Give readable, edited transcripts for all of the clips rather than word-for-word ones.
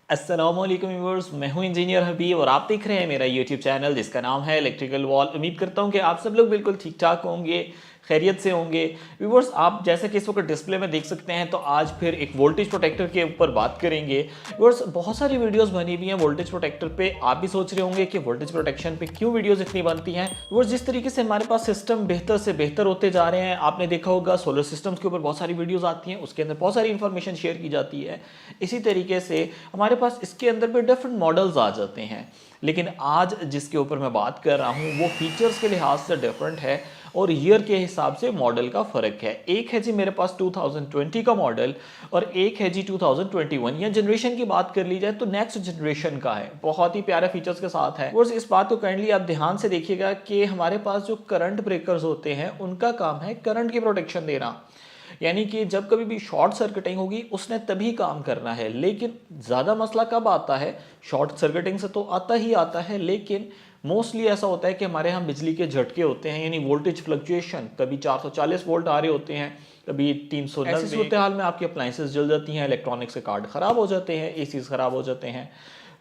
अस्सलामुअलैकुम व्यूअर्स, मैं हूं इंजीनियर हबीब और आप देख रहे हैं मेरा यूट्यूब चैनल जिसका नाम है इलेक्ट्रिकल वॉल। उम्मीद करता हूं कि आप सब लोग बिल्कुल ठीक ठाक होंगे, खैरियत से होंगे। व्यूअर्स, आप जैसे कि इस वक्त डिस्प्ले में देख सकते हैं, तो आज फिर एक वोल्टेज प्रोटेक्टर के ऊपर बात करेंगे। व्यूअर्स, बहुत सारी वीडियोस बनी हुई हैं वोल्टेज प्रोटेक्टर पे। आप भी सोच रहे होंगे कि वोल्टेज प्रोटेक्शन पे क्यों वीडियोस इतनी बनती हैं। व्यूअर्स, जिस तरीके से हमारे पास सिस्टम बेहतर से बेहतर होते जा रहे हैं, आपने देखा होगा सोलर सिस्टम्स के ऊपर बहुत सारी वीडियोस आती हैं, उसके अंदर बहुत सारी इंफॉर्मेशन शेयर की जाती है। इसी तरीके से हमारे पास इसके अंदर भी डिफरेंट मॉडल्स आ जाते हैं, लेकिन आज जिसके ऊपर मैं बात कर रहा हूँ वो फीचर्स के लिहाज से डिफरेंट है और ईयर के हिसाब से मॉडल का फ़र्क है। एक है जी मेरे पास 2020 का मॉडल और एक है जी 2021, या जनरेशन की बात कर ली जाए तो नेक्स्ट जनरेशन का है। बहुत ही प्यारे फीचर्स के साथ है। और इस बात को काइंडली आप ध्यान से देखिएगा कि हमारे पास जो करंट ब्रेकर्स होते हैं उनका काम है करंट की प्रोटेक्शन देना, यानी कि जब कभी भी शॉर्ट सर्किटिंग होगी उसने तभी काम करना है। लेकिन ज़्यादा मसला कब आता है? शॉर्ट सर्किटिंग से तो आता ही आता है, लेकिन मोस्टली ऐसा होता है कि हमारे यहाँ बिजली के झटके होते हैं, यानी वोल्टेज फ्लक्चुएशन। कभी 440 वोल्ट आ रहे होते हैं, कभी 390। ऐसी सूरत हाल में आपकी अप्लाइंसेस जल जाती हैं, इलेक्ट्रॉनिक्स के कार्ड ख़राब हो जाते हैं, एसीज ख़राब हो जाते हैं।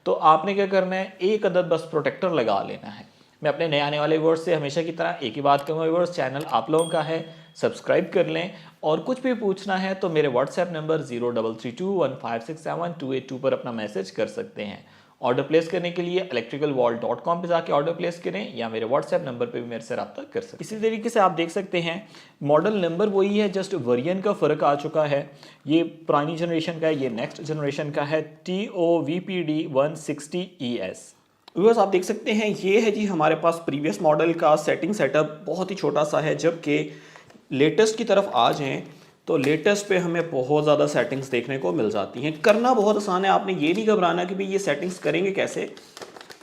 तो आपने क्या करना है, एक अदद बस प्रोटेक्टर लगा लेना है। मैं अपने नए आने वाले व्यूअर्स से हमेशा की तरह एक ही बात कहूँगा, व्यूअर्स चैनल आप लोगों का है, सब्सक्राइब कर लें। और कुछ भी पूछना है तो मेरे व्हाट्सएप नंबर 0332156728 पर अपना मैसेज कर सकते हैं। ऑर्डर प्लेस करने के लिए electricalwall.com पे जाके ऑर्डर प्लेस करें, या मेरे व्हाट्सएप नंबर पे भी मेरे से रब्ता कर सकते हैं। इसी तरीके से आप देख सकते हैं मॉडल नंबर वही है, जस्ट वेरिएंट का फ़र्क आ चुका है। ये पुरानी जनरेशन का है, ये नेक्स्ट जनरेशन का है, TOVPD160ES। व्यूअर्स, आप देख सकते हैं ये है जी हमारे पास प्रीवियस मॉडल का सेटिंग सेटअप। बहुत ही छोटा सा है, जबकि लेटेस्ट की तरफ आ जाएं तो लेटेस्ट पे हमें बहुत ज़्यादा सेटिंग्स देखने को मिल जाती हैं। करना बहुत आसान है, आपने ये नहीं घबराना कि भाई ये सेटिंग्स करेंगे कैसे।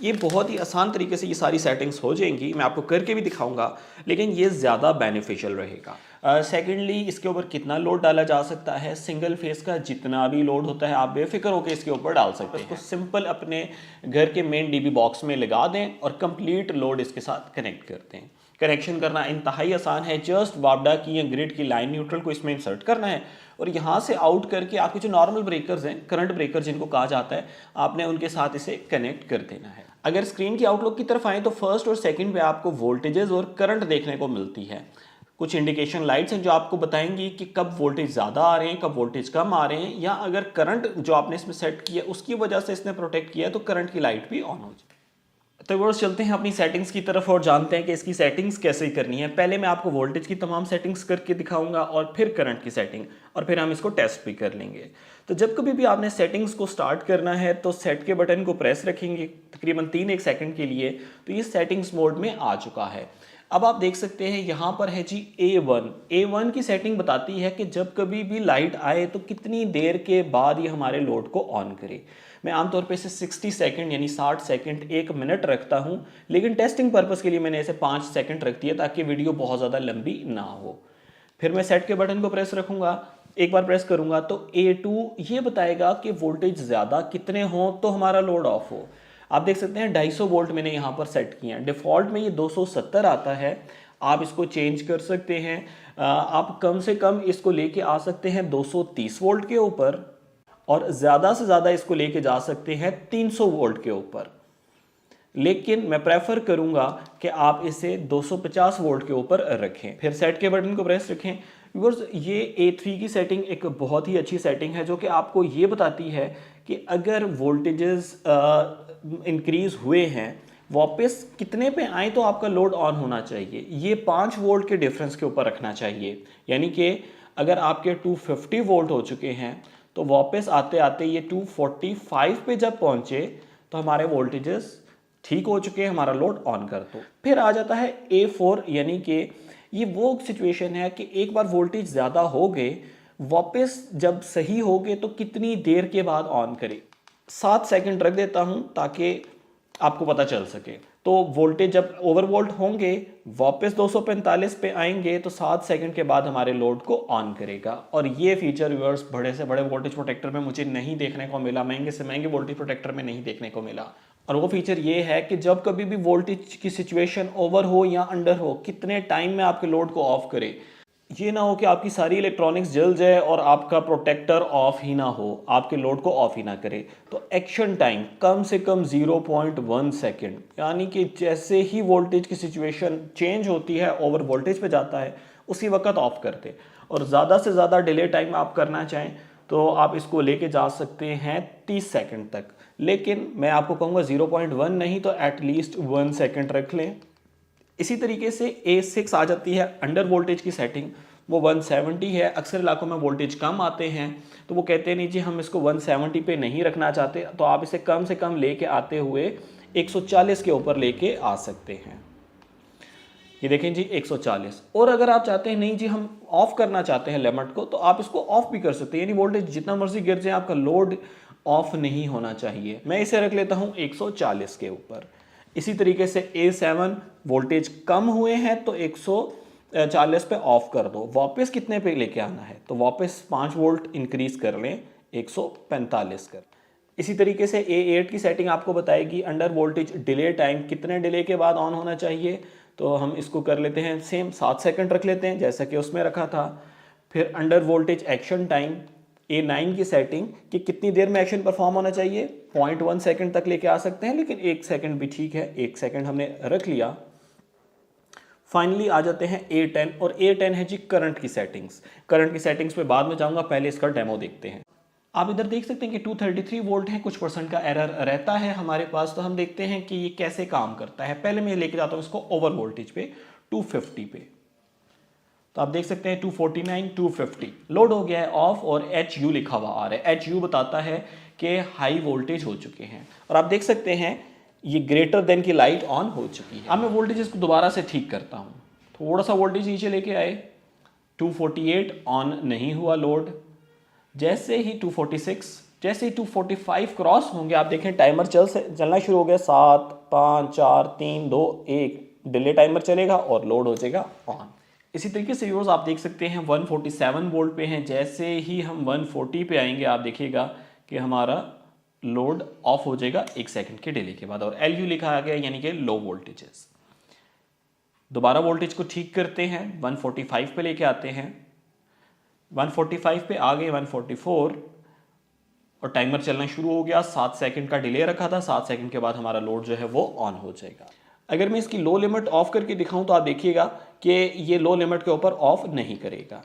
ये बहुत ही आसान तरीके से ये सारी सेटिंग्स हो जाएंगी, मैं आपको करके भी दिखाऊंगा, लेकिन ये ज़्यादा बेनिफिशियल रहेगा। सेकेंडली, इसके ऊपर कितना लोड डाला जा सकता है? सिंगल फेस का जितना भी लोड होता है आप बेफिक्र होकर इसके ऊपर डाल सकते हैं। इसको सिंपल अपने घर के मेन डीबी बॉक्स में लगा दें और कंप्लीट लोड इसके साथ कनेक्ट कर दें। कनेक्शन करना इंतहाई आसान है, जस्ट वापडा की या ग्रिड की लाइन न्यूट्रल को इसमें इंसर्ट करना है और यहाँ से आउट करके आपके जो नॉर्मल ब्रेकर्स हैं, करंट ब्रेकर जिनको कहा जाता है, आपने उनके साथ इसे कनेक्ट कर देना है। अगर स्क्रीन की आउटलुक की तरफ आए तो फर्स्ट और सेकंड पे आपको वोल्टेजेस और करंट देखने को मिलती है। कुछ इंडिकेशन लाइट्स हैं जो आपको बताएंगी कि कब वोल्टेज ज़्यादा आ रहे हैं, कब वोल्टेज कम आ रहे हैं, या अगर करंट जो आपने इसमें सेट किया उसकी वजह से इसने प्रोटेक्ट किया है तो करंट की लाइट भी ऑन हो जाए। तो व्यूअर्स, चलते हैं अपनी सेटिंग्स की तरफ और जानते हैं कि इसकी सेटिंग्स कैसे करनी है। पहले मैं आपको वोल्टेज की तमाम सेटिंग्स करके दिखाऊंगा और फिर करंट की सेटिंग, और फिर हम इसको टेस्ट भी कर लेंगे। तो जब कभी भी आपने सेटिंग्स को स्टार्ट करना है तो सेट के बटन को प्रेस रखेंगे तकरीबन 3-1 सेकंड के लिए, तो ये सेटिंग्स मोड में आ चुका है। अब आप देख सकते हैं यहाँ पर है जी A1 की सेटिंग बताती है कि जब कभी भी लाइट आए तो कितनी देर के बाद ये हमारे लोड को ऑन करे। मैं आमतौर पे इसे 60 सेकंड यानी 60 सेकंड 1 मिनट रखता हूँ, लेकिन टेस्टिंग पर्पस के लिए मैंने इसे 5 सेकंड रख दिया ताकि वीडियो बहुत ज़्यादा लंबी ना हो। फिर मैं सेट के बटन को प्रेस रखूँगा, एक बार प्रेस करूँगा तो A2 ये बताएगा कि वोल्टेज ज़्यादा कितने हों तो हमारा लोड ऑफ हो। आप देख सकते हैं 250 वोल्ट मैंने यहाँ पर सेट किया है। डिफ़ॉल्ट में ये 270 आता है, आप इसको चेंज कर सकते हैं। आप कम से कम इसको लेके आ सकते हैं 230 वोल्ट के ऊपर, और ज़्यादा से ज़्यादा इसको लेके जा सकते हैं 300 वोल्ट के ऊपर। लेकिन मैं प्रेफर करूंगा कि आप इसे 250 वोल्ट के ऊपर रखें। फिर सेट के बटन को प्रेस रखें। व्यूअर्स, ये A3 की सेटिंग एक बहुत ही अच्छी सेटिंग है जो कि आपको ये बताती है कि अगर वोल्टेजेस इंक्रीज हुए हैं, वापस कितने पे आए तो आपका लोड ऑन होना चाहिए। ये 5 वोल्ट के डिफरेंस के ऊपर रखना चाहिए, यानी कि अगर आपके 250 वोल्ट हो चुके हैं तो वापस आते आते ये 245 पे जब पहुंचे तो हमारे वोल्टेजेस ठीक हो चुके हैं, हमारा लोड ऑन कर दो। फिर आ जाता है A4, यानी कि ये वो सिचुएशन है कि एक बार वोल्टेज ज़्यादा हो गए, वापस जब सही हो गए तो कितनी देर के बाद ऑन करें। 7 सेकंड रख देता हूं ताकि आपको पता चल सके। तो वोल्टेज जब ओवरवोल्ट होंगे, वापस 245 पे आएंगे तो 7 सेकंड के बाद हमारे लोड को ऑन करेगा। और ये फीचर व्यूअर्स बड़े से बड़े वोल्टेज प्रोटेक्टर में मुझे नहीं देखने को मिला, महंगे से महंगे वोल्टेज प्रोटेक्टर में नहीं देखने को मिला। और वो फीचर ये है कि जब कभी भी वोल्टेज की सिचुएशन ओवर हो या अंडर हो, कितने टाइम में आपके लोड को ऑफ करे। ये ना हो कि आपकी सारी इलेक्ट्रॉनिक्स जल जाए और आपका प्रोटेक्टर ऑफ ही ना हो, आपके लोड को ऑफ ही ना करे। तो एक्शन टाइम कम से कम 0.1 सेकेंड, यानी कि जैसे ही वोल्टेज की सिचुएशन चेंज होती है, ओवर वोल्टेज पे जाता है, उसी वक्त ऑफ करते। और ज़्यादा से ज़्यादा डिले टाइम आप करना चाहें तो आप इसको लेके जा सकते हैं 30 सेकंड तक, लेकिन मैं आपको कहूँगा 0.1 नहीं तो एटलीस्ट 1 सेकंड रख लें। इसी तरीके से A6 आ जाती है अंडर वोल्टेज की सेटिंग, वो 170 है। अक्सर इलाकों में वोल्टेज कम आते हैं तो वो कहते हैं नहीं जी हम इसको 170 पे नहीं रखना चाहते, तो आप इसे कम से कम लेके आते हुए 140 के ऊपर लेके आ सकते हैं। ये देखें जी 140। और अगर आप चाहते हैं नहीं जी हम ऑफ करना चाहते हैं लिमिट को, तो आप इसको ऑफ भी कर सकते हैं, यानी वोल्टेज जितना मर्जी गिर जाए आपका लोड ऑफ नहीं होना चाहिए। मैं इसे रख लेता हूँ 140 के ऊपर। इसी तरीके से A7 वोल्टेज कम हुए हैं तो 140 पे ऑफ कर दो। वापस कितने पे लेके आना है तो वापस 5 वोल्ट इंक्रीज कर लें, 145 कर। इसी तरीके से A8 की सेटिंग आपको बताएगी अंडर वोल्टेज डिले टाइम कितने डिले के बाद ऑन होना चाहिए, तो हम इसको कर लेते हैं सेम 7 सेकंड रख लेते हैं जैसा कि उसमें रखा था। फिर under voltage action time A9 की सेटिंग कि कितनी देर में एक्शन परफॉर्म होना चाहिए, 0.1 सेकंड तक लेके आ सकते हैं, लेकिन 1 सेकंड भी ठीक है, 1 सेकंड हमने रख लिया। फाइनली आ जाते हैं A10, और A10 है जी करंट की सेटिंग्स। करंट की सेटिंग्स पे बाद में जाऊंगा, पहले इसका डेमो देखते हैं। आप इधर देख सकते हैं कि 233 वोल्ट है, कुछ परसेंट का एरर रहता है हमारे पास, तो हम देखते हैं कि ये कैसे काम करता है। पहले मैं लेके जाता हूँ इसको ओवर वोल्टेज पे 250 पे, तो आप देख सकते हैं 249 250 लोड हो गया है ऑफ, और HU लिखा हुआ आ रहा है। HU बताता है कि हाई वोल्टेज हो चुके हैं, और आप देख सकते हैं ये ग्रेटर देन की लाइट ऑन हो चुकी है। अब मैं वोल्टेज इसको दोबारा से ठीक करता हूँ, थोड़ा सा वोल्टेज नीचे लेके आए, 248 ऑन नहीं हुआ लोड। जैसे ही 246, जैसे ही 245 क्रॉस होंगे आप देखें टाइमर चलना शुरू हो गया, 7 5 4 3 2 1 डिले टाइमर चलेगा और लोड हो जाएगा ऑन। इसी तरीके से व्यूअर्स आप देख सकते हैं 147 वोल्ट पे हैं, जैसे ही हम 140 पे आएंगे आप देखिएगा कि हमारा लोड ऑफ हो जाएगा 1 सेकंड के डिले के बाद, और LU लिखा आ गया यानी कि लो वोल्टेजेस। दोबारा वोल्टेज को ठीक करते हैं, 145 पे लेके आते हैं, 145 पे आ गए 144, और टाइमर चलना शुरू हो गया। 7 सेकंड का डिले रखा था, 7 सेकंड के बाद हमारा लोड जो है वो ऑन हो जाएगा। अगर मैं इसकी लो लिमिट ऑफ करके दिखाऊं तो आप देखिएगा कि ये लो लिमिट के ऊपर ऑफ नहीं करेगा।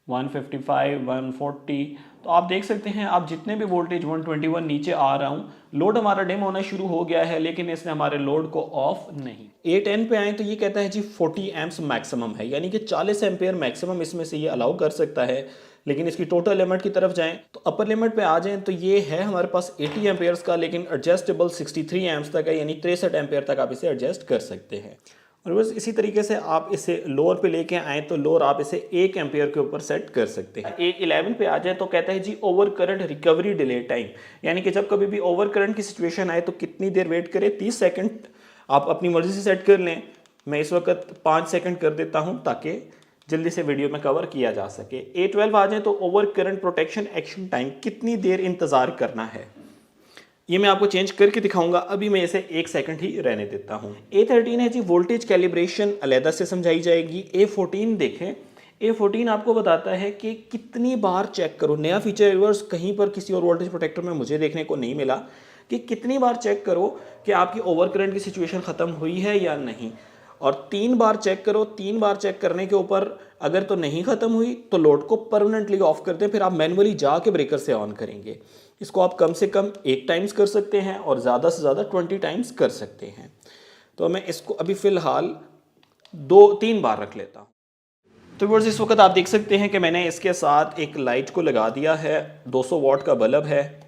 155 140, तो आप देख सकते हैं आप जितने भी वोल्टेज 121 नीचे आ रहा हूं, लोड हमारा डिम होना शुरू हो गया है, लेकिन इसने हमारे लोड को ऑफ नहीं। A10 पे आए तो ये कहता है जी 40 एम्प्स मैक्सिमम है, यानी कि 40 एम्पेयर मैक्सिमम इसमें से ये अलाउ कर सकता है। लेकिन इसकी टोटल लिमिट की तरफ जाएं तो अपर लिमिट पे आ जाएं तो ये है हमारे पास 80 एम्पेयर्स का, लेकिन एडजस्टेबल 63 एम्प्स तक है, यानी 63 एम्पेयर तक आप इसे एडजस्ट कर सकते हैं। और बस इसी तरीके से आप इसे लोअर पे लेके आए तो लोअर आप इसे 1 एम्पेयर के ऊपर सेट कर सकते हैं। A11 पे आ जाए तो कहता है जी over current recovery delay time, यानी कि जब कभी भी ओवर करंट की सिचुएशन आए तो कितनी देर वेट करें, 30 सेकंड आप अपनी मर्जी से सेट कर लें। मैं इस वक्त 5 सेकंड कर देता हूं ताकि जल्दी से वीडियो में कवर किया जा सके। A12 आ जाए तो over current protection action time, कितनी देर इंतजार करना है, ये मैं आपको चेंज करके दिखाऊंगा। अभी मैं इसे 1 सेकंड ही रहने देता हूं। A13 है जी वोल्टेज कैलिब्रेशन अलहदा से समझाई जाएगी। A14 देखें, A14 आपको बताता है कि कितनी बार चेक करो। नया फीचर रिवर्स कहीं पर किसी और वोल्टेज प्रोटेक्टर में मुझे देखने को नहीं मिला कि कितनी बार चेक करो कि आपकी ओवर करंट की सिचुएशन ख़त्म हुई है या नहीं, और 3 बार चेक करो। 3 बार चेक करने के ऊपर अगर तो नहीं ख़त्म हुई तो लोड को परमानेंटली ऑफ कर दें, फिर आप मैनुअली जाके ब्रेकर से ऑन करेंगे। इसको आप कम से कम 1 टाइम्स कर सकते हैं और ज़्यादा से ज़्यादा 20 टाइम्स कर सकते हैं। तो मैं इसको अभी फ़िलहाल 2-3 बार रख लेता हूँ। तो व्यूअर्स इस वक्त आप देख सकते हैं कि मैंने इसके साथ एक लाइट को लगा दिया है, 200 वाट का बल्ब है,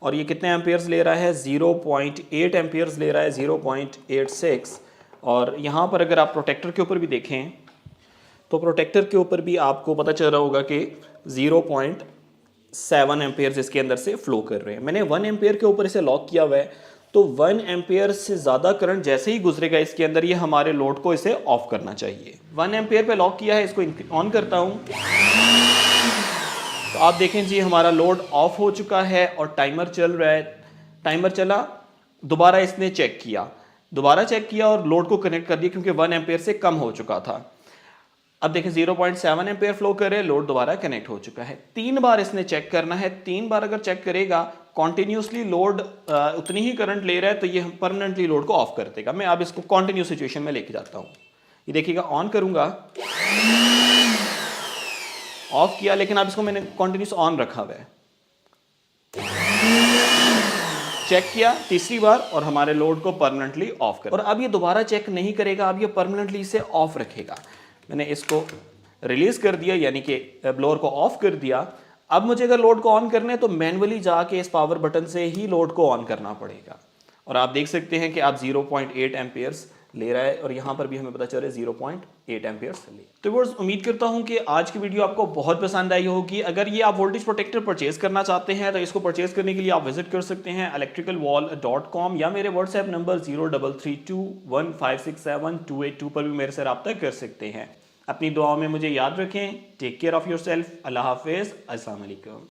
और ये कितने एम्पियर्स ले रहा है, 0.8 एम्पियर्स ले रहा है, 0.86। और यहाँ पर अगर आप प्रोटेक्टर के ऊपर भी देखें तो प्रोटेक्टर के ऊपर भी आपको पता चल रहा होगा कि 0.7 एम्पियर्स इसके अंदर से फ्लो कर रहे हैं। मैंने 1 एम्पियर के ऊपर इसे लॉक किया हुआ है, तो 1 एम्पियर से ज़्यादा करंट जैसे ही गुजरेगा इसके अंदर, ये हमारे लोड को इसे ऑफ करना चाहिए। 1 एम्पियर पे लॉक किया है, इसको ऑन करता हूँ तो आप देखें जी हमारा लोड ऑफ हो चुका है और टाइमर चल रहा है। टाइमर चला, दोबारा इसने चेक किया, दोबारा चेक किया और लोड को कनेक्ट कर दिया क्योंकि 1 एम्पियर से कम हो चुका था। अब देखें 0.7 एम्पेयर फ्लो कर रहे हैं, लोड दोबारा कनेक्ट हो चुका है। 3 बार इसने चेक करना है, 3 बार अगर चेक करेगा कॉन्टिन्यूसली लोड उतनी ही करंट ले रहा है तो ये परमानेंटली लोड को ऑफ कर देगा। मैं अब इसको कॉन्टिन्यू सिचुएशन में लेके जाता हूँ। ये देखिएगा ऑन करूंगा, ऑफ किया, लेकिन अब इसको मैंने कॉन्टिन्यूस ऑन रखा हुआ है। चेक किया तीसरी बार और हमारे लोड को परमानेंटली ऑफ कर, और अब ये दोबारा चेक नहीं करेगा, अब ये परमानेंटली इसे ऑफ रखेगा। मैंने इसको रिलीज कर दिया, यानी कि ब्लोअर को ऑफ कर दिया। अब मुझे अगर लोड को ऑन करना है तो मैनुअली जाके इस पावर बटन से ही लोड को ऑन करना पड़ेगा। और आप देख सकते हैं कि आप 0.8 एम्पियर्स ले रहा है, और यहाँ पर भी हमें पता चल रहा है 0.8 एम्पियर्स ले। तो व्यूअर्स, उम्मीद करता हूँ कि आज की वीडियो आपको बहुत पसंद आई होगी। अगर ये आप वोल्टेज प्रोटेक्टर परचेज करना चाहते हैं तो इसको परचेज करने के लिए आप विजिट कर सकते हैं electricalwall.com, या मेरे व्हाट्सएप नंबर 0332156728 पर भी मेरे से रब्ता कर सकते हैं। अपनी दुआओं में मुझे याद रखें। Take care of yourself. अल्लाह हाफिज़। अस्सलाम वालेकुम।